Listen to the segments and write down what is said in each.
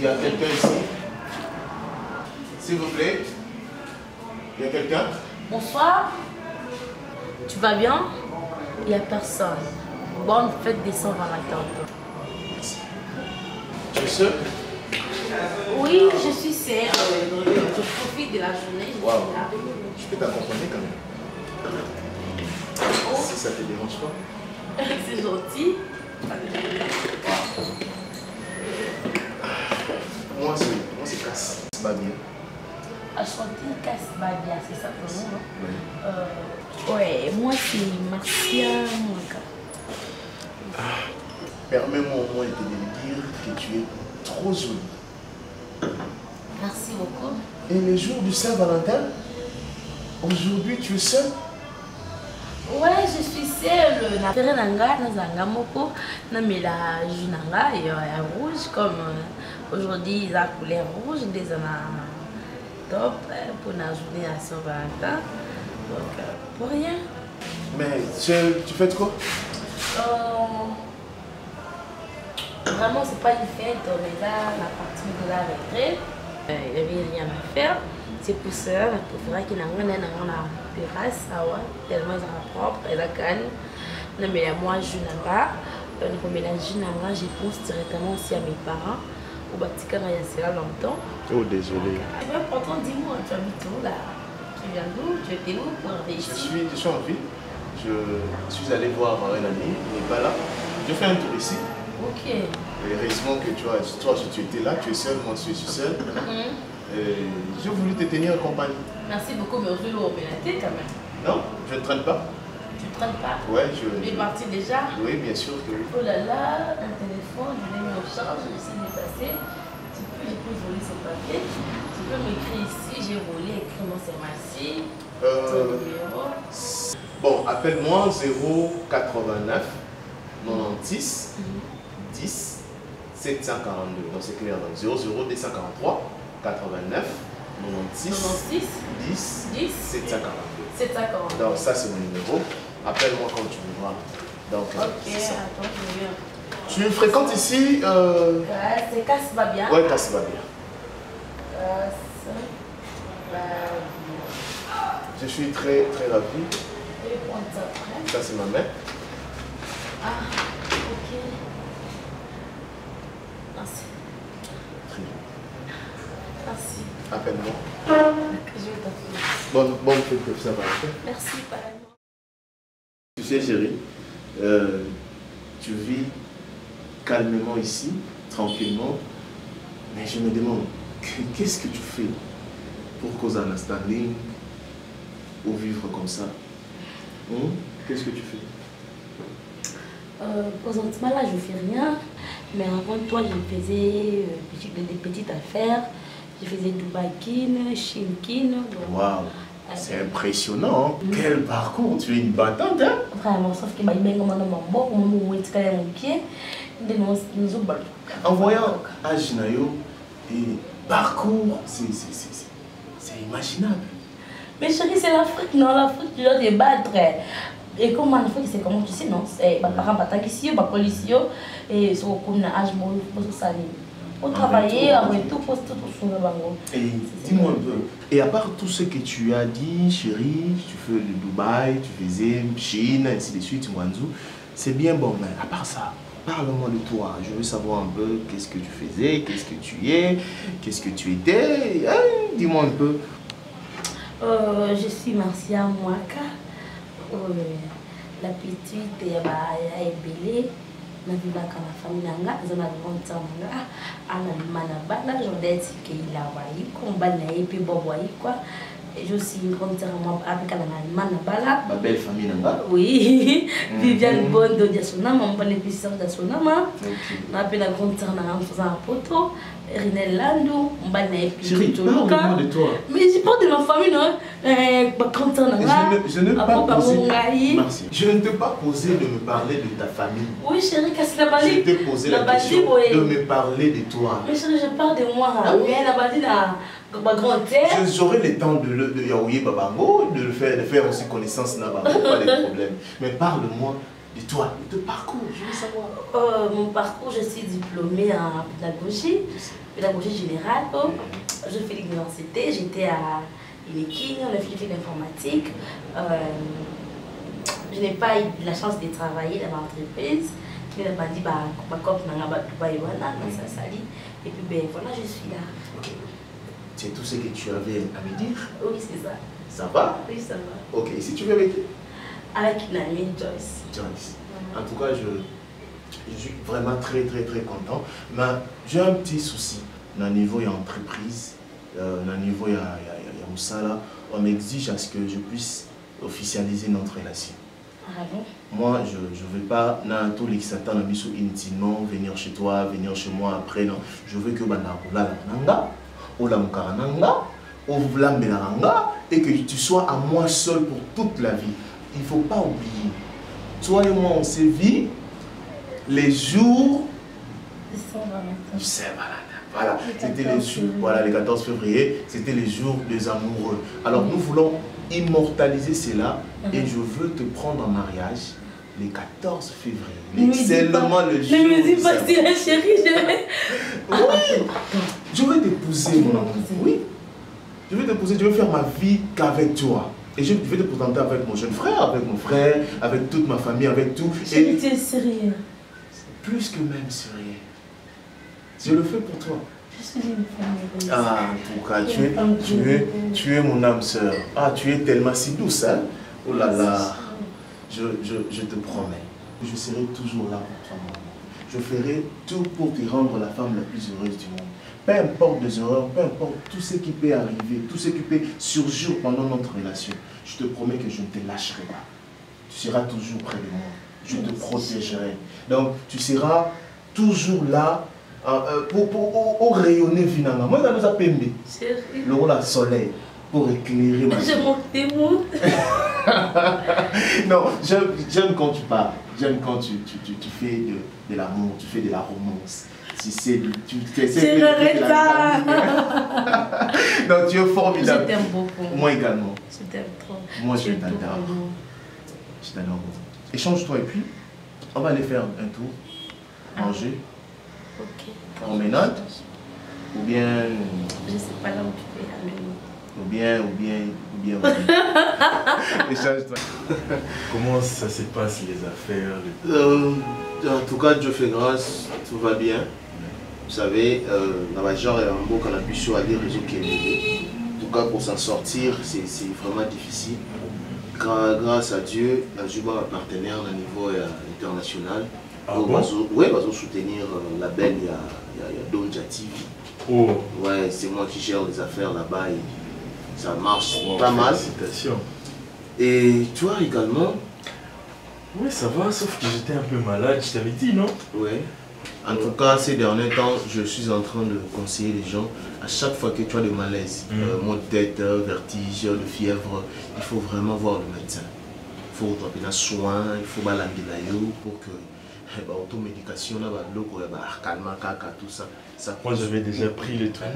y a quelqu'un ici? S'il vous plaît? Il y a quelqu'un? Bonsoir. Tu vas bien? Il n'y a personne. Bonne fête des Saint-Valentin. Merci. Tu es seul? Oui, je suis seule. Je profite de la journée. Wow. Je peux t'accompagner quand même. Oh. Si ça te dérange pas. C'est gentil. Moi, c'est casse. C'est pas bien. Enchanté, casse Babia, c'est ça ton nom, non? Oui. Ouais, moi c'est Marcia Mwaka. Permets-moi au moins de te dire que tu es trop jolie. Merci beaucoup. Et le jour du Saint-Valentin, aujourd'hui tu es seule? Ouais, je suis seule. Na pere nanga, na zanga moko, na mela junanga et rouge comme aujourd'hui la couleur rouge des ana top pour la journée à Saint-Valentin. Donc pour rien. Mais tu fais quoi? Vraiment c'est pas une fête, mais là la partie de la retraite, il n'y avait rien à faire. C'est pour ça, il faudra qu'il y ait une terrasse, tellement ils sont propres, ils sont calmes. Mais moi, je n'ai pas. Je pense directement aussi à mes parents. Au Vatican, il y a cela longtemps. Oh, désolé. C'est pas important, dis-moi, tu habites où là? Tu viens d'où? Tu étais où pour arriver ici? Je suis en ville. Je suis allé voir un ami, il n'est pas là. Je fais un tour ici. Ok. Et heureusement que toi, tu étais là, tu es seul, moi je suis seul. J'ai voulu te tenir en compagnie. Merci beaucoup, mais aujourd'hui, l'eau pénalité quand même. Non, je ne traîne pas. Tu ne traînes pas? Ouais, je. Tu es parti déjà? Oui, bien sûr que oui. Oh là là, un téléphone, je l'ai mis en charge, j'essaie de passer. Je peux voler ce papier. Tu peux m'écrire ici, j'ai volé, écris-moi c'est Marcie. Ton numéro. Bon, appelle-moi 089 96 10 742. Donc c'est clair, donc 00243 89 96 10 742. 742. Donc ça c'est mon numéro. Appelle-moi quand tu voudras. Donc ok, attends, je viens. Tu fréquentes ici C'est Casse Babia. Ouais, Casse Babia. Je suis très très ravi. Je vais prendre ça après. Ça c'est ma mère. Ah, ok. Merci. Très bien. Merci. Appelle-moi. Je vais t'appeler. Bonne fête de Saint-Valentin. Merci, pareillement. Tu sais chérie, tu vis calmement ici, tranquillement, mais je me demande, qu'est-ce que tu fais pour causer un standing ou vivre comme ça? Qu'est-ce que tu fais? Présentement là je fais rien, mais avant toi je faisais des petites affaires, je faisais Dubai Kin, Chine Kin. Waouh, c'est impressionnant, hein? Quel parcours, tu es une battante, hein? Vraiment, sauf que en voyant Ajnayo et parcours, c'est imaginable. Mais chérie, c'est l'Afrique, non? L'Afrique, tu dois te battre. Et comme en Afrique, c'est comment tu sais, non? C'est mes parents battent ici, mes policiers, et ils sont comme un âge pour pour travailler, après tout, pour tout sur le bango. Et dis-moi un peu, et à part tout ce que tu as dit, chérie, tu fais le Dubaï, tu faisais Chine, ainsi de suite, Wanzhou, c'est bien bon, mais à part ça, parle-moi de toi. Je veux savoir un peu qu'est-ce que tu faisais, qu'est-ce que tu es, qu'est-ce que tu étais. Dis-moi un peu. Je suis Marcia Mwaka, la petite est belle. Na vivre avec la famille nanga, zona grande nanga, ana manaba, na jodette qui il a waï, combat na epi boboï quoi. Je suis une grande sœur avec la manabala. Ma belle famille nanga. Oui, Viviane Bondo de Sonama, mon bénéficiaire de Sonama. On appelle la grande sœur en faisant un poteau. Rinel Landou, chérie, parle-moi de toi. Mais je parle de ma famille, non? Je ne peux pas poser de me parler de ta famille. Oui, chérie, qu'est-ce que la bali? Je t'ai posé la question de me parler de toi. Mais chérie, je parle de moi. Mais la bali, ma grand-père. J'aurai le temps de Yaouye Babango, de faire aussi connaissance Nabango, pas de problème. Mais parle-moi Et toi, de parcours, je veux savoir. Mon parcours, je suis diplômée en pédagogie générale. Je fais l'université, j'étais à Ineking, on a fait de l'informatique. Je n'ai pas eu la chance de travailler dans l'entreprise. Je me suis dit, et puis ben, voilà, je suis là. Ok. C'est tout ce que tu avais à me dire? Oui, c'est ça. Ça va? Oui, ça va. Ok, et si tu veux avec qui? Avec une amie, Joyce. Joyce. En tout cas, je suis vraiment très content. Mais j'ai un petit souci. Dans le niveau de l'entreprise, dans le niveau de Moussala, on m'exige à ce que je puisse officialiser notre relation. Ah bon? Moi, je ne veux pas, dans tous les satans, intimement, venir chez toi, venir chez moi après. Non. Je veux que et que tu sois à moi seul pour toute la vie. Il ne faut pas oublier. Toi et moi, on s'est vu les jours du Saint-Valentin. Voilà, c'était les jours, voilà, les 14 février, c'était les jours des amoureux. Alors nous voulons immortaliser cela et je veux te prendre en mariage les 14 février. C'est seulement le jour. Ne me dis pas si la chérie, Oui, je vais t'épouser, mon amour. Oui, je vais t'épouser, je vais faire ma vie qu'avec toi. Et je vais te présenter avec mon jeune frère, avec mon frère, avec toute ma famille, avec tout. Et tu es sérieux? Plus que même sérieux. Je le fais pour toi. Je suis une femme. Ah, en tout cas, tu es mon âme sœur. Ah, tu es tellement si douce, hein? Oh là là. Je te promets. Je serai toujours là pour toi, maman. Je ferai tout pour te rendre la femme la plus heureuse du monde. Peu importe les erreurs, peu importe tout ce qui peut arriver, tout ce qui peut surgir pendant notre relation. Je te promets que je ne te lâcherai pas. Tu seras toujours près de moi. Je te protégerai. Donc, tu seras toujours là pour rayonner finalement. Moi, ça nous a permis. Le rôle à soleil pour éclairer ma vie. Je manque des mots. Non, j'aime quand tu parles. J'aime quand tu fais de l'amour, tu fais de la romance. Tu essaies de ça. Non, tu es formidable. Je t'aime beaucoup. Moi également. Je t'aime trop. Moi, je t'adore. Je t'adore. Échange-toi et puis, on va aller faire un tour, manger. Ok. On ménage. Ou bien... Je ne sais pas là où tu fais aller. Ou bien. Échange-toi. Comment ça se passe les affaires? En tout cas, Dieu fait grâce, tout va bien. Vous savez, dans ma genre, il y a un mot qu'on a pu sur à dire réseau qui est élevé. En tout cas, pour s'en sortir, c'est vraiment difficile. Grâce à Dieu, j'ai un partenaire au niveau international. Ah bon? Oui, va soutenir la belle, il y a Donja TV. Oh. Ouais, c'est moi qui gère les affaires là-bas et ça marche pas mal. Félicitations. Et toi également? Oui, ça va, sauf que j'étais un peu malade, je t'avais dit, non? Oui. En tout cas, ces derniers temps, je suis en train de conseiller les gens. À chaque fois que tu as des malaises, maux de tête, vertige, de fièvre, il faut vraiment voir le médecin. Il faut trouver des soins, il faut balanguer pour que l'automédication, tout ça. Moi, j'avais déjà pris le truc.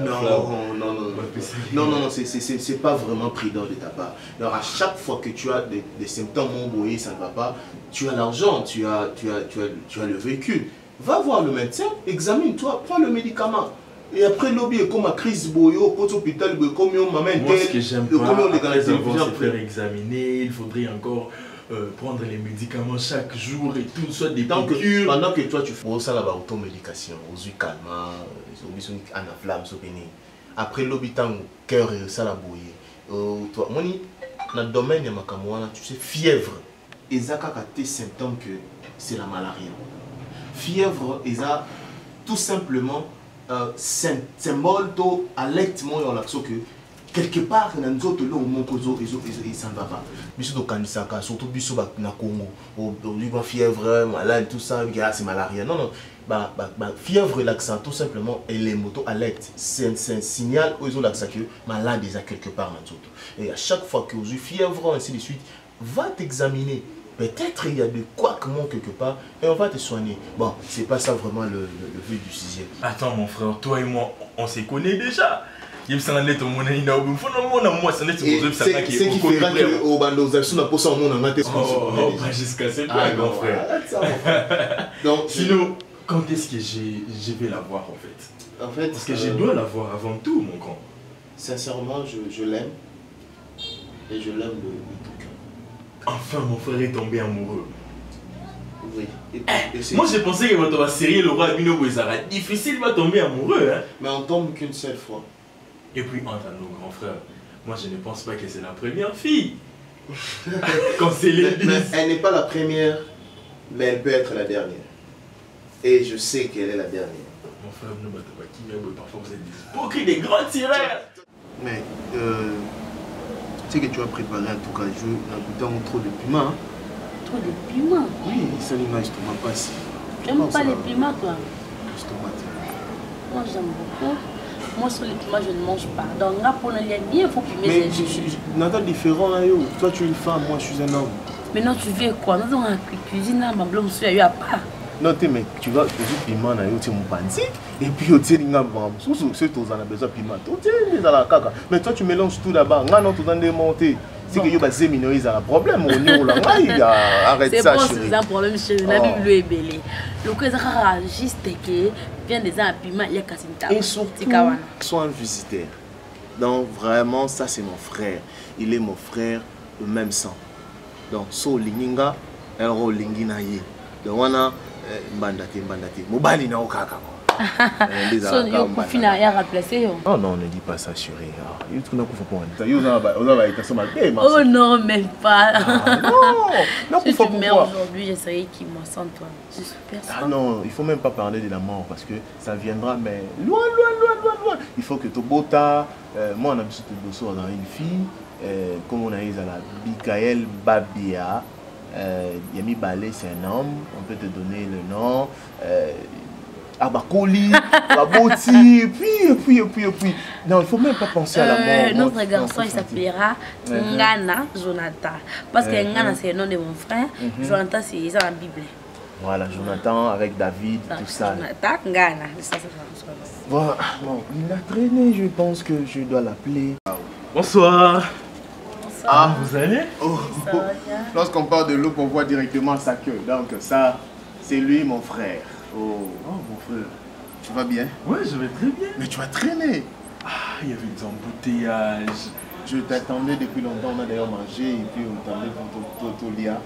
Non, c'est pas vraiment prudent de ta part. Alors, à chaque fois que tu as des symptômes emboyés, ça ne va pas, tu as l'argent, tu as le véhicule. Va voir le médecin, examine-toi, prends le médicament. Et après, l'objet est comme à crise boyo, au hôpital, comme on m'amène. Moi, ce que j'aime pas, après avoir se faire examiner, il faudrait encore prendre les médicaments chaque jour et tout, soit des piqûres. Pendant que toi, tu fais ça, là-bas, automédication, aux yeux calmants, aux yeux anaflamme, après l'hôpital, cœur et ça, la bouillée. Toi, dans le domaine de ma tu sais, fièvre, et ça, tes symptômes que c'est la malaria. Fièvre, et ça, tout simplement, symbole d'alertement et l'action que quelque part dans nous autres là et ça ne va pas. Biso do kanisaka surtout biso na Congo, au fièvre, malade tout ça, c'est malaria. Non, fièvre relaxant tout simplement et les motos alerte, c'est un signal aux autres que malade déjà quelque part dans nous autres. Et à chaque fois que vous avez fièvre ainsi de suite, va t'examiner. Peut-être il y a de quoi que mon quelque part et on va te soigner. Bon, c'est pas ça vraiment le but du sujet. Attends mon frère, toi et moi, on se connaît déjà. Il me semble que mon ami n'a pas moi, c'est qui fera que au bandosation n'a pas ça mon en tête. Oh, pas jusqu'à ce point, grand frère. Donc, sinon, quand est-ce que je vais la voir en fait? En fait, parce que je dois la voir avant tout, mon grand. Sincèrement, je l'aime. Et je l'aime de tout cœur. Enfin, mon frère est tombé amoureux. Oui. Moi, j'ai pensé que votre série, le roi Abino Bouezara, difficile de tomber amoureux. Hein? Mais on tombe qu'une seule fois. Et puis, entre nos grands frères, moi, je ne pense pas que c'est la première fille. Quand c'est les elle n'est pas la première, mais elle peut être la dernière. Et je sais qu'elle est la dernière. Mon frère, ne battez pas qui, mais parfois vous êtes des hypocrites, des grands tireurs. Mais, tu sais que tu as préparé en tout cas le jeu en goûtant trop de piment. Hein? Trop de piment? Oui, ça n'image l'estomac pas si. Tu n'aimes pas les piments, toi? L'estomac. Moi, j'aime beaucoup. Moi, sur les piments, je ne mange pas. Donc, là, pour le lien bien, il faut pimer. Mais Nathan différent, hein, yo. Toi, tu es une femme, moi, je suis un homme. Mais non, tu veux quoi? Nous avons une cuisine, ma blonde, je suis à part. Non, mais tu vas choisir piment, tu es mon bandit. Et puis, tu es un bon. C'est toi, tu as besoin de piment. Tu es dans la caca. Mais toi, tu mélanges tout d'abord. Non, tu as démonté. C'est que tu as minoriser un problème. Arrête ça, chérie. C'est un problème, chérie. La Bible est belle. Le cas juste que vient des gens à piment, il y a Kassinta. Et surtout, sois un visiteur. Donc, vraiment, ça, c'est mon frère. Il est mon frère de même sang. Donc, so linginga, elro linginaye. Donc, on a bandate. Mobali na okaka. So, yo kufina ya remplacer yo. Oh non, ne dis pas ça, chérie. Yo tu n'as pas pour oh non, même pas. Non, si tu meurs aujourd'hui, j'essaierai qu'il m'en sente toi. Je suis personne. Ah non, il faut même pas parler de la mort parce que ça viendra, mais loin. Il faut que tu bota. Moi, on a besoin de bosser dans une fille. Comme on a eu la Bikael Babia. Yami Balé, c'est un homme. On peut te donner le nom. Abakoli, Baboti, puis. Non, il ne faut même pas penser à la mort. Notre garçon, il s'appellera Ngana Jonathan. Parce que Ngana, c'est le nom de mon frère. Jonathan, c'est dans la Bible. Voilà, Jonathan avec David, tout ça. Jonathan, Ngana. Bon, il a traîné, je pense que je dois l'appeler. Bonsoir. Ah, vous allez? Lorsqu'on parle de l'eau, on voit directement sa queue. Donc ça, c'est lui, mon frère. Oh, mon frère. Tu vas bien? Ouais, je vais très bien. Mais tu as traîné. Ah, il y avait des embouteillages. Je t'attendais depuis longtemps, on a d'ailleurs mangé et puis on t'attendait pour Tolia.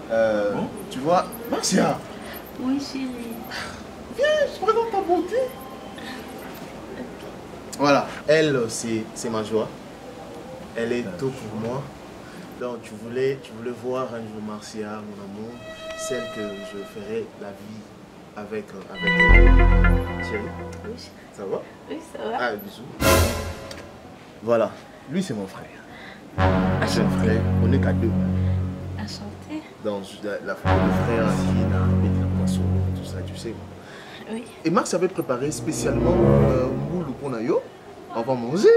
Bon? Tu vois, Marcia. Oui, chérie. Viens, je présente ta beauté. Voilà, elle, c'est ma joie. Elle est tout pour moi. Donc, tu voulais voir un jour Marcia, mon amour, celle que je ferai la vie avec elle. Chérie, oui. Ça va? Oui, ça va. Ah, bisous. Voilà, lui c'est mon frère. C'est un frère, on n'est qu'à deux. Enchanté. Donc, le frère qui a mis la poisson, tout ça, tu sais. Oui. Et Max avait préparé spécialement moule qu'on a yo. On va manger.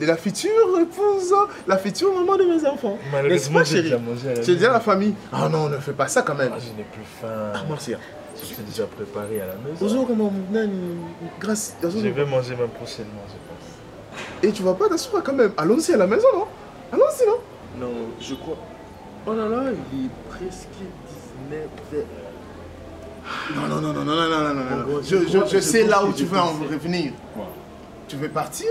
La future épouse, la future maman de mes enfants. Malheureusement, j'ai déjà mangé à la maison. J'ai déjà la famille. Ah non, ne fais pas ça quand même. Je n'ai plus faim. Ah, merci. Je suis déjà préparé à la maison. Bonjour, comment grâce. Je vais manger même prochainement, je pense. Et tu vas pas t'asseoir quand même. Allons-y à la maison, non? Allons-y, non? Non, je crois. Oh là là, il est presque 19h. Non. Je sais là où tu veux en revenir. Tu veux partir?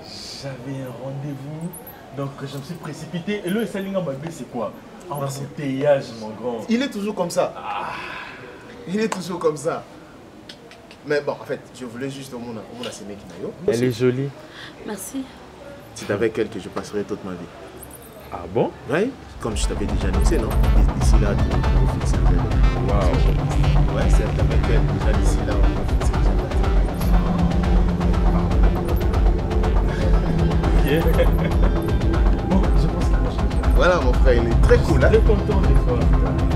J'avais un rendez-vous, donc je me suis précipité. Et le Salinga Mabé, c'est quoi? Embouteillage, mon grand. Il est toujours comme ça. Il est toujours comme ça. Mais bon, en fait, je voulais juste au monde à ce mec. Elle est jolie. Merci. C'est avec elle que je passerai toute ma vie. Ah bon? Oui, comme je t'avais déjà annoncé, non? D'ici là, tu vas fixer le vélo. Waouh. Ouais, c'est avec elle déjà d'ici là, on va fixer le vélo. Bon, je pense qu'il va changer. Voilà, mon frère, il est très cool. Hein? Très content de toi.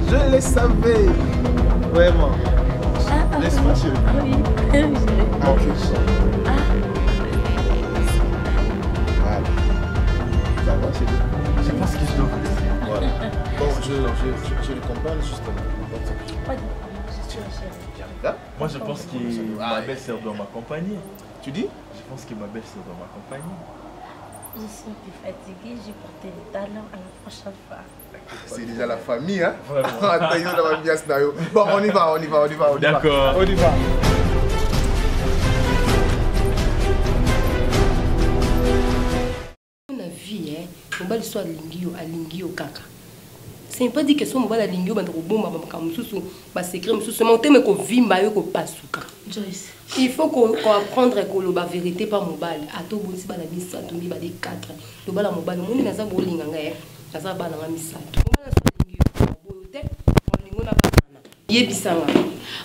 Je le savais. Vraiment. Laisse-moi chérie. Oui. Ok. Voilà. Ça va, chérie? Je pense que je dois vous laisser. Voilà. Bon, je le comprends justement. Pas de problème, je suis chérie. Hein? Moi, je pense que ma belle-sœur doit m'accompagner. Tu dis? Je pense que ma belle-sœur doit m'accompagner. Je suis un peu fatiguée, j'ai porté le talent à la prochaine fois. C'est déjà la famille, hein? Vraiment. Bon, on y va. D'accord. On y va. On a vu, hein, on va l'histoire de Lingio Kaka. C'est pas dit que son mobile à Lingio, bah, secret, Joyce. il faut qu'on apprendre que la vérité par mobile. À tout bon, si la mise à tomber, bah, des 4. Le bal à mobile, on est dans un bowling, hein, dans un bal à mise à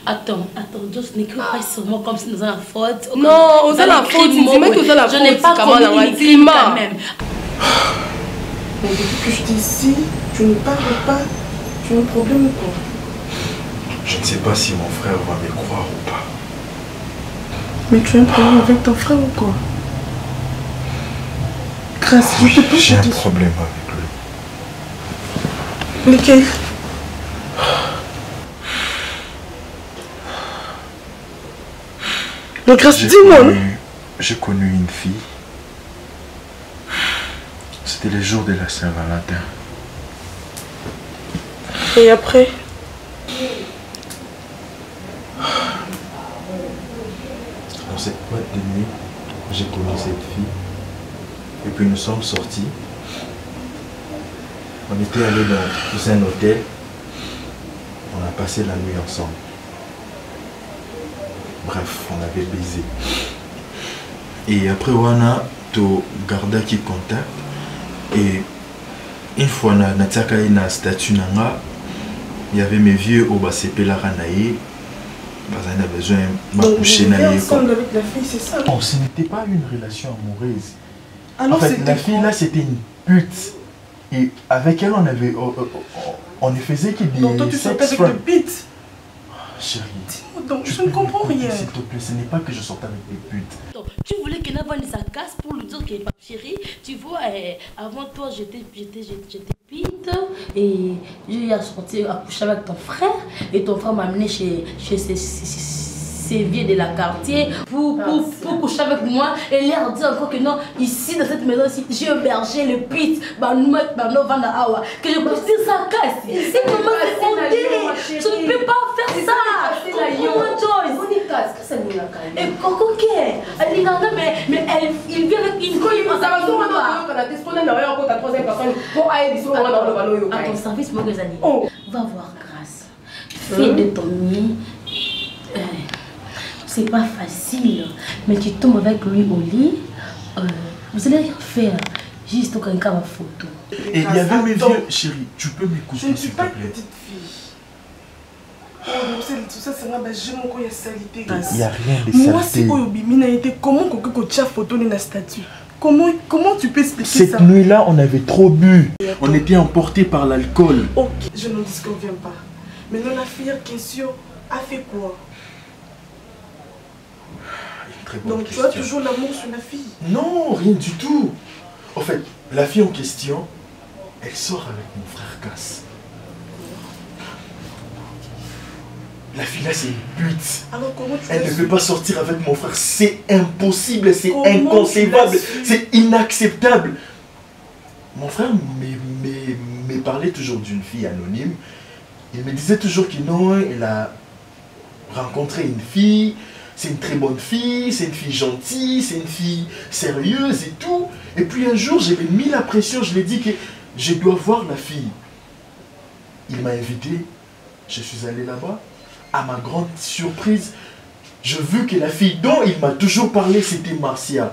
Attends, Joyce, n'écris pas sur moi comme si nous avons la faute. Non, on a la faute, je n'ai pas commis une crime quand même. Mais depuis que je t'ai ici, tu ne parles pas. Tu as un problème ou quoi? Je ne sais pas si mon frère va me croire ou pas. Mais tu as un problème avec ton frère ou quoi? Grâce, je te prie. J'ai un problème avec lui. Lequel? Mais Grâce, dis-moi. J'ai connu une fille. C'était le jour de la Saint-Valentin. Et après? Dans cette boîte de nuit, j'ai connu cette fille. Et puis nous sommes sortis. On était allés dans un hôtel. On a passé la nuit ensemble. Bref, on avait baisé. Et après, on a tout gardé qui contact. Et une fois, on a statut, il y avait mes vieux au BCP la Ranaï. On a besoin de coucher. Ensemble avec la fille, c'est ça? Non, ce n'était pas une relation amoureuse. Alors, en fait, la fille là, c'était une pute. Et avec elle, on ne faisait que des. Donc, toi, tu sortais avec des putes? Chérie. Donc, je ne comprends rien. S'il te plaît, ce n'est pas que je sortais avec des putes. Tu voulais que Nava sa casse pour lui dire que chérie, tu vois, avant toi j'étais pinte et j'ai sorti à coucher avec ton frère et ton frère m'a amené chez ces vieux de la quartier pour coucher avec moi et leur dire encore que non, ici dans cette maison ici, j'ai hébergé le pit, que je puisse dire sa casse. C'est comment c'est fondé. Je ne peux pas faire ça. Et Coco, elle dit non, mais il vient avec une couille. À ton service, moi, Gazali. Va voir Grâce. Fais de ton mieux. C'est pas facile, mais tu tombes avec lui au lit. Vous allez rien faire. Juste quand quelqu'un ma photo. Et il y avait mes vieux. Chérie, tu peux m'écouter. Je ne suis pas une petite fille. Tout ça, c'est un salité. Il n'y a rien de saleté. Moi, si Oyobimina était, comment tu as photo dans la statue? Comment tu peux expliquer ça? Cette nuit-là, on avait trop bu. On était emportés par l'alcool. Ok, je n'en disconviens pas. Maintenant, la fille en question a fait quoi? Donc tu as toujours l'amour sur la fille? Non, rien du tout. En fait, la fille en question, elle sort avec mon frère Cass. La fille là, c'est une pute. Alors comment tu Elle ne peut pas sortir avec mon frère. C'est impossible, c'est inconcevable, c'est inacceptable. Mon frère me parlait toujours d'une fille anonyme. Il me disait toujours que non, il a rencontré une fille. C'est une très bonne fille, c'est une fille gentille, c'est une fille sérieuse et tout. Et puis un jour, j'ai mis la pression, je lui ai dit que je dois voir la fille. Il m'a invité, je suis allé là-bas. À ma grande surprise, je vis que la fille dont il m'a toujours parlé, c'était Marcia.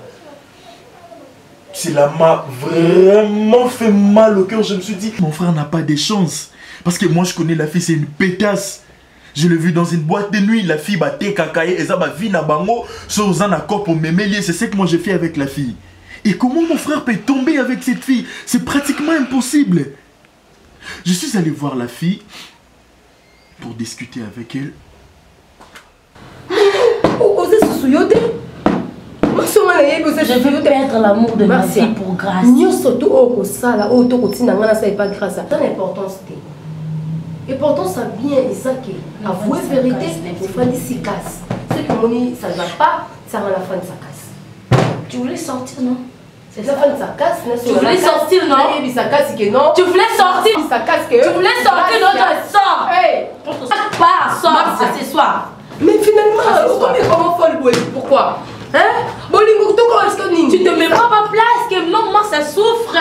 Cela m'a vraiment fait mal au cœur. Je me suis dit, mon frère n'a pas de chance. Parce que moi, je connais la fille, c'est une pétasse. Je l'ai vu dans une boîte de nuit, la fille battait kakaye, et ça va vina bango, sans un accord pour m'aimer, c'est ce que moi j'ai fait avec la fille. Et comment mon frère peut tomber avec cette fille? C'est pratiquement impossible. Je suis allé voir la fille pour discuter avec elle. Je veux perdre l'amour de ma fille pour Grâce. Surtout au ça là, au to continue pas grâce. Ça n'a importance. Et pourtant, ça vient et ça qui avouer vérité, il faut faire des casse. Ce que mon ça ne va pas, ça rend la fin de sa casse. Tu voulais sortir, non? C'est la fin de sa casse. Tu voulais sortir, non? Tu voulais sortir. Tu voulais sortir, non? Tu sors. Hey! Sors, c'est soir. Mais finalement, comment folle, pourquoi? Hein? Tu te mets pas à ma place, que non, moi ça souffre.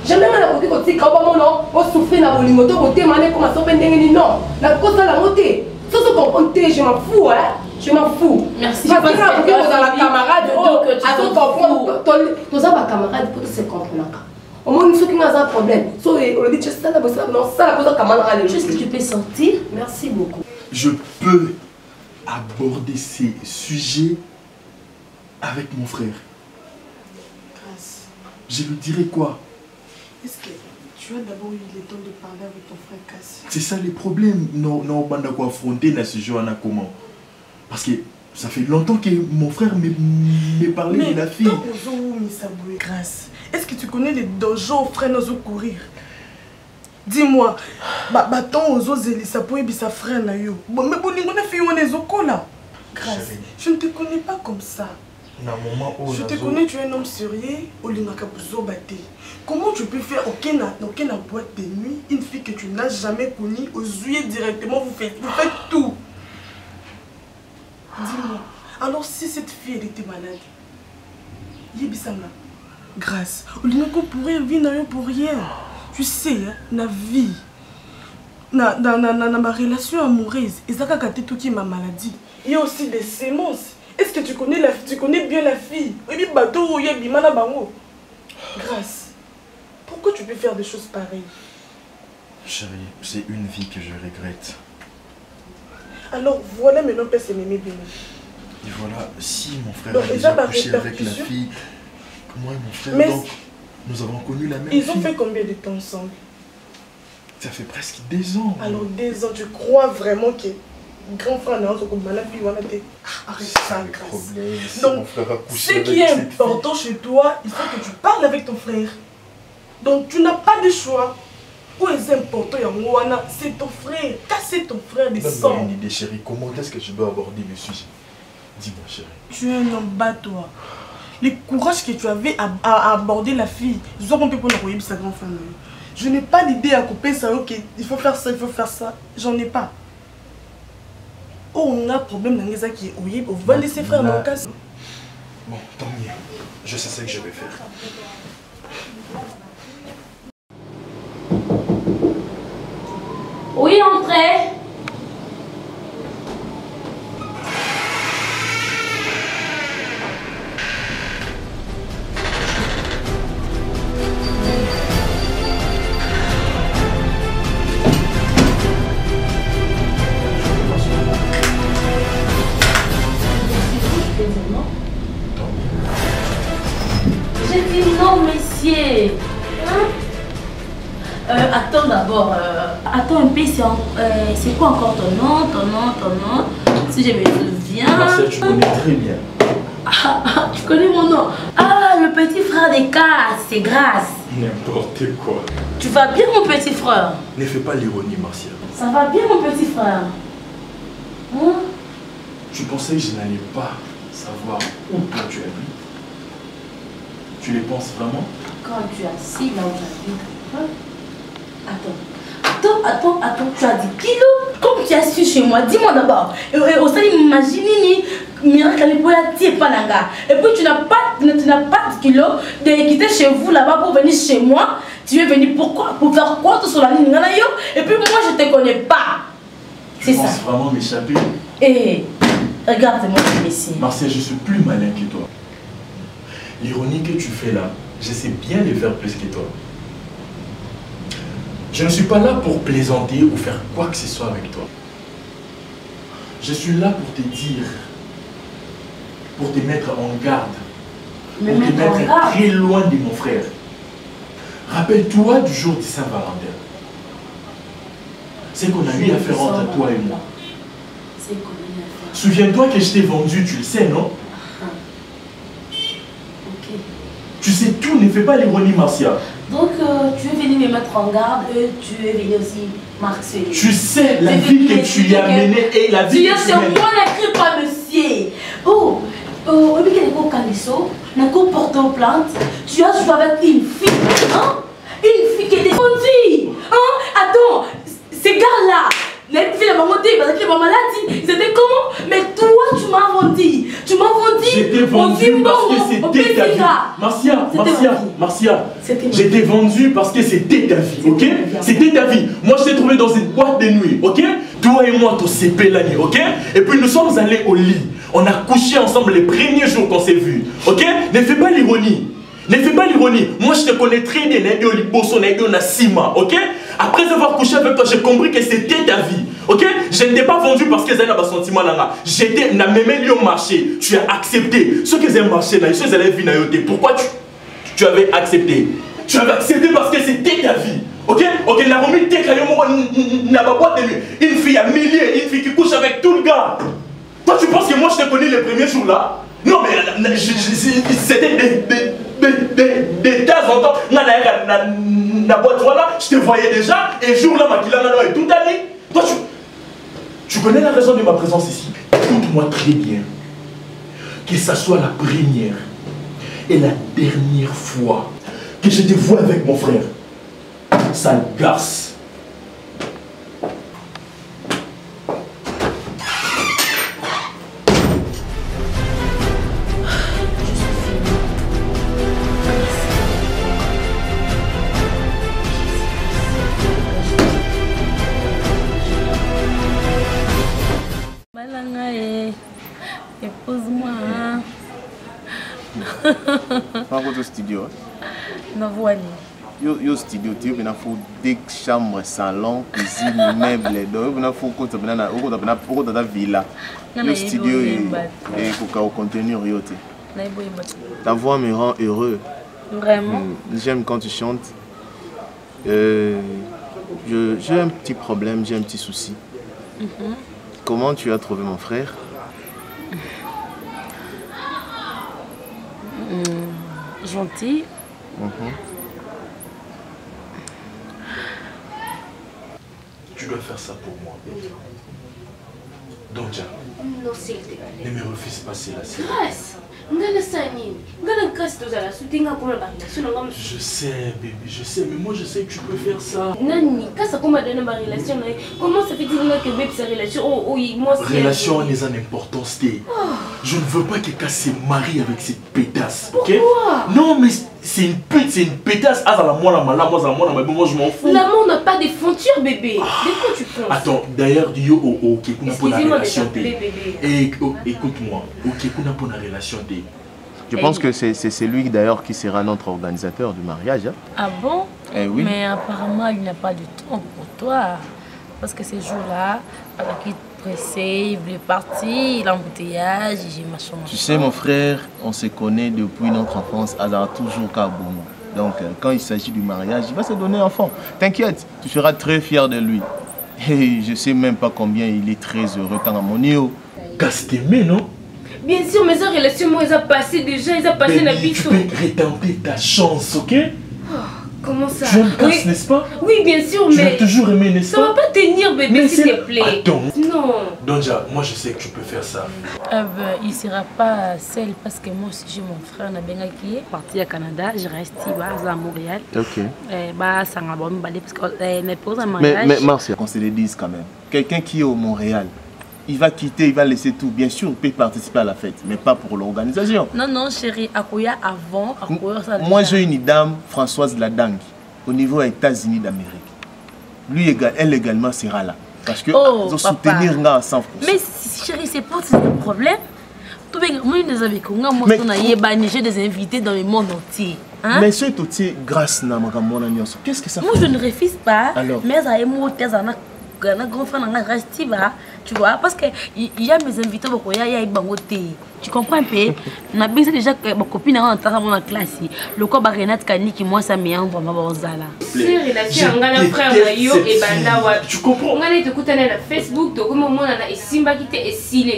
Jamais la côté côté quand non, on souffre na bolingo to côté mané comme ça pendenge non. La cause de la montée. Ça se comprend, je m'en fous hein. Je m'en fous. Merci. Parce que la camarade tu as ma camarade pour se comprendre. Au moins ceux qui ont un problème. So on dit ça la bossa non ça la cause de camarade. Est-ce que tu peux sortir? Merci beaucoup. Je peux aborder ces sujets avec mon frère. Grâce. Je lui dirai quoi? Est-ce que tu as d'abord eu le temps de parler avec ton frère Cassie? C'est ça les problèmes. Non, on va affronter dans ce jeu comment? Parce que ça fait longtemps que mon frère me parlait de la fille. Mais Grâce. Est-ce que tu connais les dojos frères nos courir? Dis-moi, bâton aux os et ça peut être sa frère là yo. Bon mais bon on a fait on est au là. Grâce. Je ne te connais pas comme ça. Je te connais, tu es un homme sérieux, comment tu peux faire aucune boîte de nuit, une fille que tu n'as jamais connue, aux yeux directement, vous faites tout. Dis-moi, alors si cette fille elle était malade, Yébissanga, grâce, on pourrait vivre pour rien. Tu sais, hein, la vie, dans ma relation amoureuse, et ça tout qui est ma maladie. Il y a aussi des sémences. Est-ce que tu connais bien la fille? Grâce. Pourquoi tu peux faire des choses pareilles? Chérie, c'est une vie que je regrette. Alors voilà maintenant père c'est mémé bien. Et voilà, si mon frère donc, a déjà couché avec la fille, moi et mon frère, mais donc, nous avons connu la même fille. Ils ont fait combien de temps ensemble? Ça fait presque 2 ans. Alors 2 ans, tu crois vraiment que grand frère n'a pas de fille? Arrête ça, Grâce. Donc, ce qui est important chez toi, il faut que tu parles avec ton frère. Donc, tu n'as pas de choix. Où est important, c'est ton frère. Casser ton frère de sang. Donne-moi une idée, chérie. Comment est-ce que je dois aborder le sujet? Dis-moi, chérie. Tu es un homme bas, toi. Le courage que tu avais à aborder la fille, je ne sais pas sa grande femme. Je n'ai pas l'idée à couper ça, ok, il faut faire ça, il faut faire ça. J'en ai pas. Oh, on a un problème dans les acquis. Oui, on va laisser frère mon cas. Bon, tant mieux. Je sais ce que je vais faire. Oui, entrez. J'ai dit non, monsieur. Attends d'abord. Attends un peu, c'est quoi encore ton nom? Si je me souviens. Marcel, tu connais très bien. Tu connais mon nom? Ah, le petit frère des Casses, c'est Grâce. N'importe quoi. Tu vas bien, mon petit frère? Ne fais pas l'ironie, Martial. Ça va bien, mon petit frère? Hein? Tu pensais que je n'allais pas savoir où toi tu habites? Tu les penses vraiment? Quand tu es assis là où j'habite. Hein? Attends, tu as 10 kilos? Comme tu es assis chez moi, dis-moi d'abord. Et au sein, imagine, miracle, et puis tu n'as pas 10 kilos de quitter chez vous là-bas pour venir chez moi. Tu es venu pourquoi? Pour faire quoi sur la ligne? Et puis moi, je ne te connais pas. Tu penses vraiment m'échapper? Eh, regarde-moi ici. Marcel, je suis plus malin que toi. L'ironie que tu fais là, je sais bien le faire plus que toi. Je ne suis pas là pour plaisanter ou faire quoi que ce soit avec toi. Je suis là pour te dire, pour te mettre en garde, pour te mettre très loin de mon frère. Rappelle-toi du jour de Saint-Valentin. C'est qu'on a eu à faire entre toi et moi. Souviens-toi que je t'ai vendu, tu le sais, non? Ok. Tu sais tout, ne fais pas l'ironie, Marcia. Donc, tu es venu me mettre en garde et tu es venu aussi m'harceler. Tu sais la vie que tu y as menée et la vie que tu c'est mènes. moi n'écris pas, monsieur. Oh, au lieu de Calisso, n'a qu'au porter plainte, tu as joué avec une fille, hein? Une fille qui était vendue, hein? Attends, ces gars-là, les filles, la maman dit, parce que les mamans là dit, c'était comment? Mais toi, tu m'as vendu. Tu m'as vendu. J'étais vendu parce que c'était ta vie. Marcia, j'étais vendu parce que c'était ta vie, ok? C'était ta vie. Moi, je t'ai trouvé dans une boîte de nuit, ok? Toi et moi, t'as cépé la nuit, ok? Et puis nous sommes allés au lit. On a couché ensemble les premiers jours qu'on s'est vus, ok? Ne fais pas l'ironie. Ne fais pas l'ironie. Moi, je te connais très bien. Ok? Après avoir couché avec toi, j'ai compris que c'était ta vie. Ok? Je ne t'ai pas vendu parce que j'ai un sentiment. J'étais dans le même marché. Tu as accepté. Ce que j'ai marché, pourquoi tu avais accepté? Tu avais accepté parce que c'était ta vie. Ok? Ok, la remise n'a pas boîte de nuit. Une fille à milliers, une fille qui couche avec tout le gars. Toi, tu penses que moi, je te connais les premiers jours là? Non, mais c'était de temps en temps, voilà, je te voyais déjà, et jour là, et toute année. Toi, tu connais la raison de ma présence ici. Écoute-moi très bien. Que ça soit la première et la dernière fois que je te vois avec mon frère. Sale garce. Épouse-moi. Pas au studio. Non, voilà. Yo studio, tu as des chambres, salon, cuisine, meubles, il faut que tu aies une villa. Yo studio et au contenu. Ta voix me rend heureux. Vraiment? J'aime quand tu chantes. J'ai un petit problème, j'ai un petit souci. Comment tu as trouvé mon frère? Gentil. Tu dois faire ça pour moi. Donja, Non, s'il te plaît. ne me refuse pas cela. Grâce. Je sais, bébé, je sais, mais moi je sais que tu peux faire ça. Nani, quand ça commence à donner ma relation, comment ça fait dire que bébé sa relation? Oh, moi c'est. Relation n'est en importance. Je ne veux pas que quelqu'un se marie avec cette pétasse. Pourquoi? Non, mais c'est une pute, c'est une pétasse. Ah, moi je m'en fous. L'amour n'a pas de frontières, bébé. De quoi tu penses? Attends, d'ailleurs, excusez-moi de t'appeler bébé. Écoute-moi, pour la relation. Je pense que c'est lui d'ailleurs qui sera notre organisateur du mariage. Hein? Ah bon? Eh oui. Mais apparemment, il n'a pas de temps pour toi. Parce que ces jours-là, alors qu'il est pressé, il voulait partir, l'embouteillage, j'ai machin. Tu sais, mon frère, on se connaît depuis notre enfance, Hazard toujours Kabouma. Donc, quand il s'agit du mariage, il va se donner enfant. T'inquiète, tu seras très fier de lui. Et je sais même pas combien il est très heureux dans mon niveau. Gastemé, non? Bien sûr, mais sa relation, moi, ils ont passé déjà, ils ont passé la vie. Tu peux retenter ta chance, ok? Comment ça? Tu aimes Cass, n'est-ce pas? Oui, bien sûr, tu mais... l'as toujours aimé, n'est-ce pas? Ça va pas tenir, bébé, s'il te plaît. Attends. Non. Donja, moi je sais que tu peux faire ça. Il ne sera pas seul parce que moi aussi j'ai mon frère Nabenga qui est parti à Canada. Je reste ici à Montréal. Ok. Ça m'a bon balé parce que mes pauses à mariage. Mais Marcia, qu'on se le dise quand même. Quelqu'un qui est au Montréal, il va quitter, il va laisser tout. Bien sûr, il peut participer à la fête, mais pas pour l'organisation. Non, non, chérie, Akoya avant, Akoya ça. Moi, j'ai une dame, Françoise Ladangue, au niveau des États-Unis d'Amérique. Elle également sera là. Parce que oh, soutenir à 100%. Mais chérie, c'est pas un problème. Moi, nous avons j'ai des invités dans le monde entier. Hein? Mais c'est tout grâce à moi. Qu'est-ce que ça fait? Moi, je ne refuse pas. Alors? Mais ça un grand frère tu vois, parce que il y a mes invités il y a bangoté. Tu comprends un peu? On a besoin déjà que ma copine a entré dans la classe. Le corps Renat Kani qui moi ça me en pour ma bonzala. C'est relation ngana frère yo et banda wa. Tu comprends? On a te kutana na Facebook to comme moi na esimba qui te esile.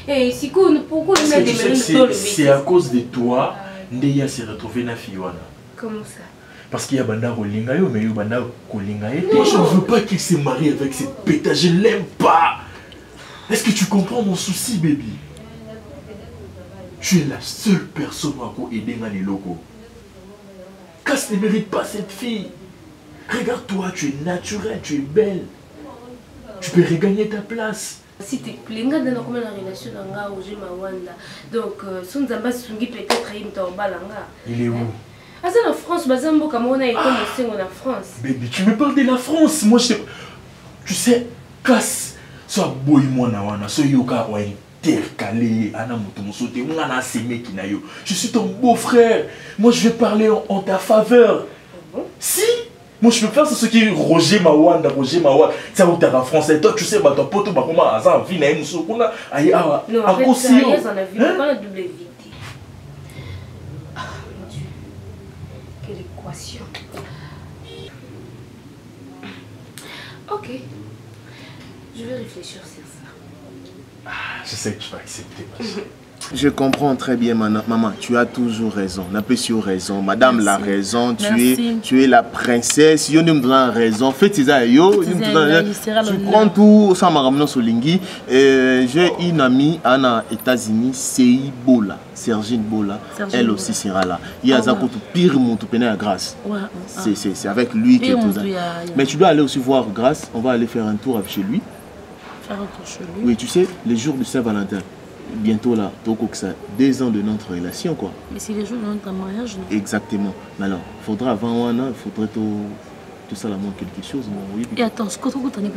Et si pourquoi il a des c'est à cause de toi Ndeya s'est retrouvé na Fiwana. Comment ça? Parce qu'il y a Banda Kolingayo, mais il y a Banda Kolingayo. Moi, je ne veux pas qu'il se marie avec cette pétage. Je ne l'aime pas. Est-ce que tu comprends mon souci, baby? Tu es la seule personne à aider dans les locaux. Cass ne mérite pas cette fille. Regarde-toi, tu es naturelle, tu es belle. Tu peux regagner ta place. S'il te plaît, regarde dans comment la relation d'Anga ou j'ai ma Wanda. Donc, si on a sungi peut-être il est où? Ah, c'est en France, Bazambo, comme on a été en France. Baby, tu me parles de la France. Moi, je sais. Tu sais, Cass, soit boy moi na wana, soit yoka ou intercalé, ana motomosote, on a sémé qui na yo. Je suis ton beau-frère. Moi, je vais parler en ta faveur. Si. Moi je peux faire ce qui est Roger Mawanda, ça où tu es en français, toi tu sais, bah ton pote, bah comment ça vit, na une soupe, aïe, ah, non, en fait, ça y est, on a vu, on a double vité. Ah, mon Dieu, quelle équation. Ok, je vais réfléchir sur ça. Ah, je sais que tu vas accepter. Je comprends très bien, maman. Tu as toujours raison. N'a pas sur raison. Madame l'a raison. Tu es la princesse. Yo nous donne raison. Faites ça, yo. Tu prends tout ça, maman Solingi. J'ai une amie aux États-Unis, Sei Bola, Sergine Bola. Elle aussi sera là. Il y a Zako tout pire mon tout peine à Grâce. C'est avec lui que tout ça. Mais tu dois aller aussi voir Grâce. On va aller faire un tour chez lui. Faire un tour chez lui. Oui, tu sais, les jours de Saint-Valentin. Bientôt là, ça 2 ans de notre relation quoi. Mais c'est les jours de notre mariage. Non? Exactement. Mais alors, il faudra avant un an, il faudrait tout ça là moins quelque chose. Oui. Et attends, ce que tu as dit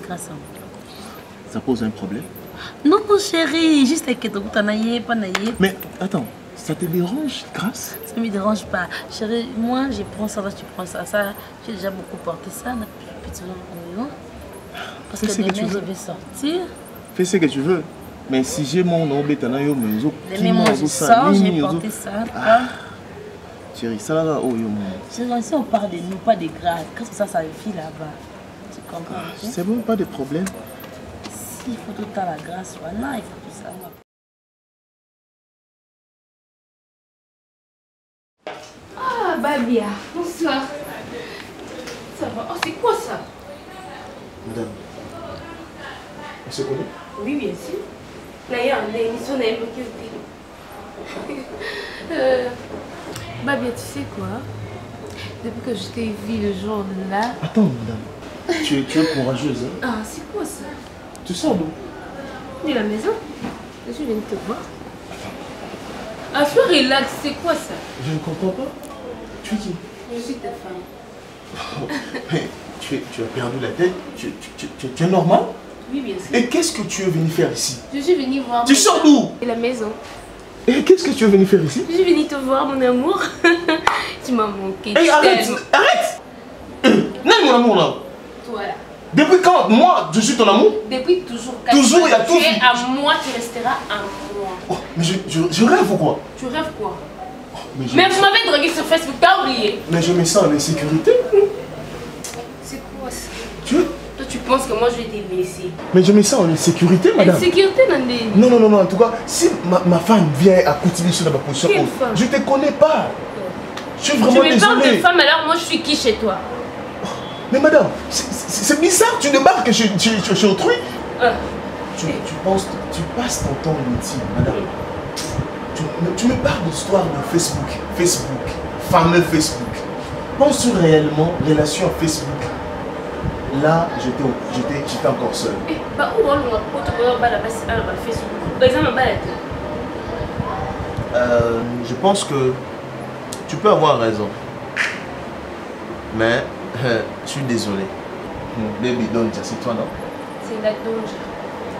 grâce à moi. Ça pose un problème? Non mon chéri, juste que tu as naïe, pas naïe. Mais attends, ça te dérange, Grâce? Ça ne me dérange pas. Chéri, moi je prends ça, tu prends ça. Ça, j'ai déjà beaucoup porté ça depuis petit moment. Parce que demain je vais sortir. Fais ce que tu veux. Mais si j'ai mon nom, mais moi je sors, j'ai porté ça. Chérie, ça là, oh yo. Si on parle de nous, pas de grâce, quand ça vit là-bas. Tu comprends? C'est bon, pas de problème. S'il faut tout le temps la grâce, voilà, il faut tout ça. Ah, Babia, bonsoir. Ça va? Oh, c'est quoi ça? Madame, on se connaît? Oui, bien sûr. D'ailleurs, on a une émission bloquée. Babia, tu sais quoi? Depuis que je t'ai vu le jour là... Attends, madame. Tu es courageuse, hein? Ah, c'est quoi ça? Tu sors d'où? De la maison. Je viens de te voir. Ah, sois relax, c'est quoi ça? Je ne comprends pas. Tu es qui? Je suis ta femme. Tu as perdu la tête? Tu es normal? Oui, bien sûr. Et qu'est-ce que tu es venu faire ici? Je suis venue voir... Tu sors d'où? De la maison. Et qu'est-ce que tu es venu faire ici? Je suis venue te voir, mon amour. Tu m'as manqué. Hey, arrête! Non, mon amour là. Toi là. Depuis quand? Moi, je suis ton amour? Depuis toujours. Toujours, il y a tout. Tu es à moi, tu resteras à moi. Oh, mais je rêve ou quoi? Tu rêves quoi? Mais vous m'avez dragué sur Facebook, t'as oublié? Mais je me sens en insécurité. C'est quoi ça? Toi, tu penses que moi je vais te laisser? Mais je me sens en insécurité, madame. Insécurité, Nandé? Non, en tout cas, si ma femme vient à continuer sur la position, je te connais pas. Je suis vraiment désolé. Tu me parles de femme, alors moi je suis qui chez toi? Mais madame, c'est bizarre, tu débarques chez autrui. Tu passes ton temps inutile, madame. Tu me parles d'histoire de Facebook, fameux Facebook. Penses-tu réellement relation Facebook? Là, j'étais encore seul. Je pense que tu peux avoir raison. Mais je suis désolé. Baby Donja, c'est toi, non? C'est la Donja.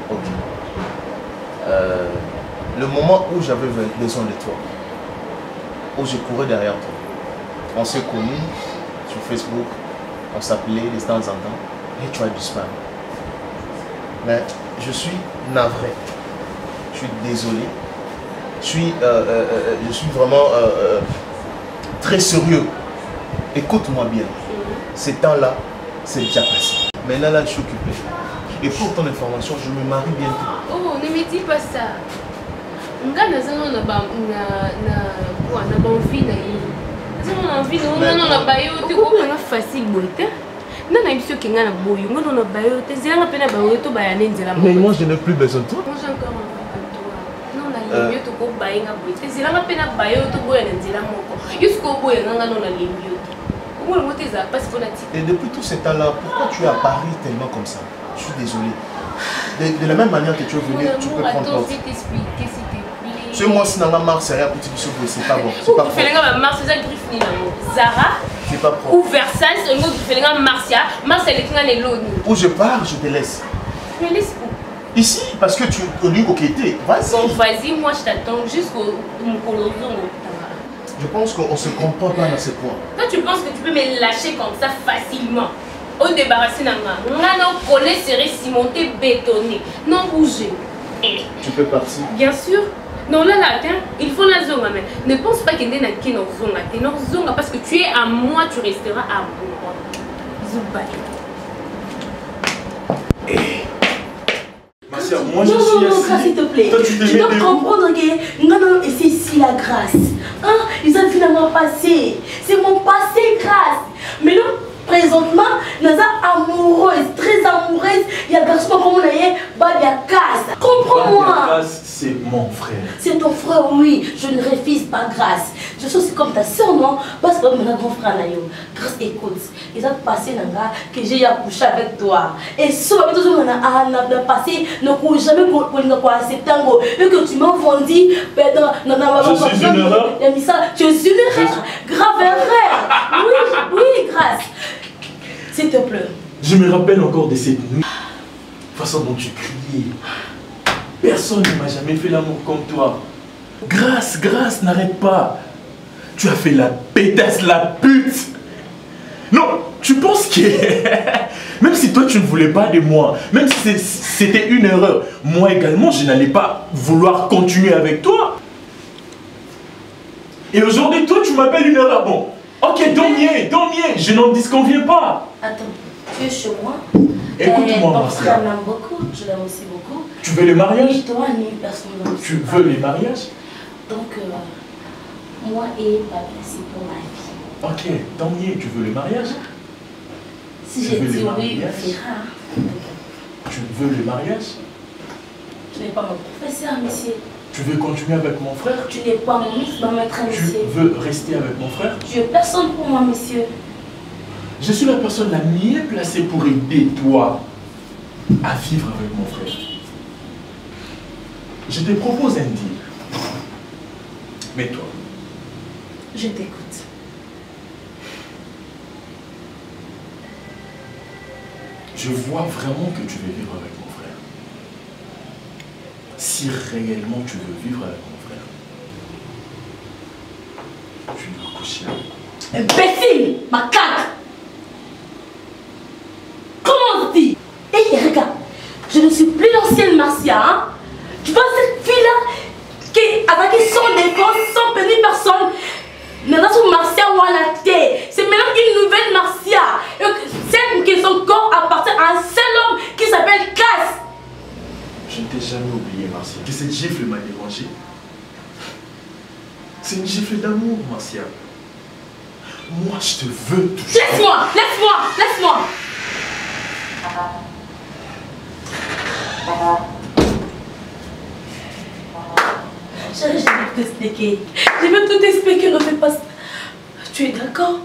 Ok. Le moment où j'avais besoin de toi, où je courais derrière toi, on s'est connus sur Facebook, on s'appelait de temps en temps, et tu as disparu. Mais je suis navré, je suis désolé, je suis vraiment très sérieux. Écoute-moi bien, ces temps-là, c'est déjà passé. Maintenant là, je suis occupé. Et pour ton information, je me marie bientôt. Oh, ne me dis pas ça. On a envie, non, on a baillé, tu comprends facile, bonté. Non, on a monsieur qui a un boy, on a baillé, tu es là, peine à bailler, tu bailles, mais moi, je n'ai plus besoin de toi. Moi, j'ai encore un peu de toi. Non, on a les mieux, tu peux bailler, tu es là, peine à bailler, tu bailles, là, jusqu'au bout, on a les mieux. Et depuis tout ce temps-là, pourquoi tu es à Paris tellement comme ça? Je suis désolé. De la même manière que tu es venu, tu peux prendre l'autre. Je vais t'expliquer, s'il te plaît. Tu sais, moi, si Nanga Mars, c'est rien pour c'est pas bon. C'est pas propre. Zara C'est pas propre. ou Versailles, c'est un autre qui fait Marcia. Marcia, elle est les lots. Où je pars, je te laisse. Tu me laisses où? Ici, parce que tu es venu coqueter. Vas-y. Bon, vas-y, moi je t'attends jusqu'au Mkolozongo. Je pense qu'on ne se comprend pas dans ce point. Toi, tu penses que tu peux me lâcher comme ça facilement? Au débarrasser d'un gars. On a non collé, serré, cimenté, bétonné. Non bouger. Tu peux partir. Bien sûr. Non, là, attends, il faut la zonga. Mais ne pense pas qu'il y a un qui est zonga. Tu es non zonga parce que tu es à moi, tu resteras à moi. Zoubaï. Moi, je suis assis. S'il te plaît. Toi, tu dois comprendre que non, et c'est ici la grâce. Hein? Ils ont finalement passé. C'est mon passé grâce. Mais non, présentement, nous sommes amoureuses, très amoureuses. Il y a un garçon comme on est, il y a casse. Comprends-moi. C'est mon frère. C'est ton frère, oui. Je ne refuse pas grâce. Je suis aussi comme ta soeur, non? Parce que mon grand frère, grâce, écoute. Ils ont passé que j'ai accouché avec toi. Et souvent, on a passé, ne cours jamais pour accepter. Et que tu m'as vendu, je suis une erreur. Tu es une erreur. Grave erreur. Oui, grâce. S'il te plaît. Je me rappelle encore de cette nuit. La façon dont tu criais. Personne ne m'a jamais fait l'amour comme toi. Grâce, n'arrête pas. Tu as fait la pétasse, la pute. Non, tu penses que... Même si toi tu ne voulais pas de moi, même si c'était une erreur, moi également je n'allais pas vouloir continuer avec toi. Et aujourd'hui toi tu m'appelles une erreur. Bon, ok, tant mieux, je n'en disconviens pas. Attends, tu es chez moi. Écoute-moi, Marcia. Je l'aime beaucoup, je l'aime aussi beaucoup. Tu veux le mariage? Ni toi, ni personne d'autre. Tu veux les mariages? Donc, moi et ma place pour ma vie. Ok, tant mieux, tu veux le mariage? Si j'ai dit oui, on fera. Tu veux le mariage? Tu n'es pas mon professeur, monsieur. Tu veux continuer avec mon frère? Tu n'es pas mon maître, monsieur. Tu veux rester avec mon frère? Tu es personne pour moi, monsieur. Je suis la personne la mieux placée pour aider toi à vivre avec mon frère. Je te propose un deal. Mais toi? Je t'écoute. Je vois vraiment que tu veux vivre avec mon frère. Si réellement tu veux vivre avec mon frère, tu dois coucher avec moi. Imbécile, macaque. Comment on dit? Et regarde, je ne suis plus l'ancienne Marcia. Hein? Tu vois cette fille-là qui a attaqué sans défense, sans pénir personne. Maintenant, son Marcia ou à la terre. C'est maintenant une nouvelle Marcia. Celle que son corps appartient à un seul homme qui s'appelle Cass. Je ne t'ai jamais oublié, Marcia. Que cette gifle m'a dérangé. C'est une gifle d'amour, Marcia. Moi, je te veux toujours. Laisse-moi. Chérie, je vais tout expliquer. Ne fais pas ça. Tu es d'accord?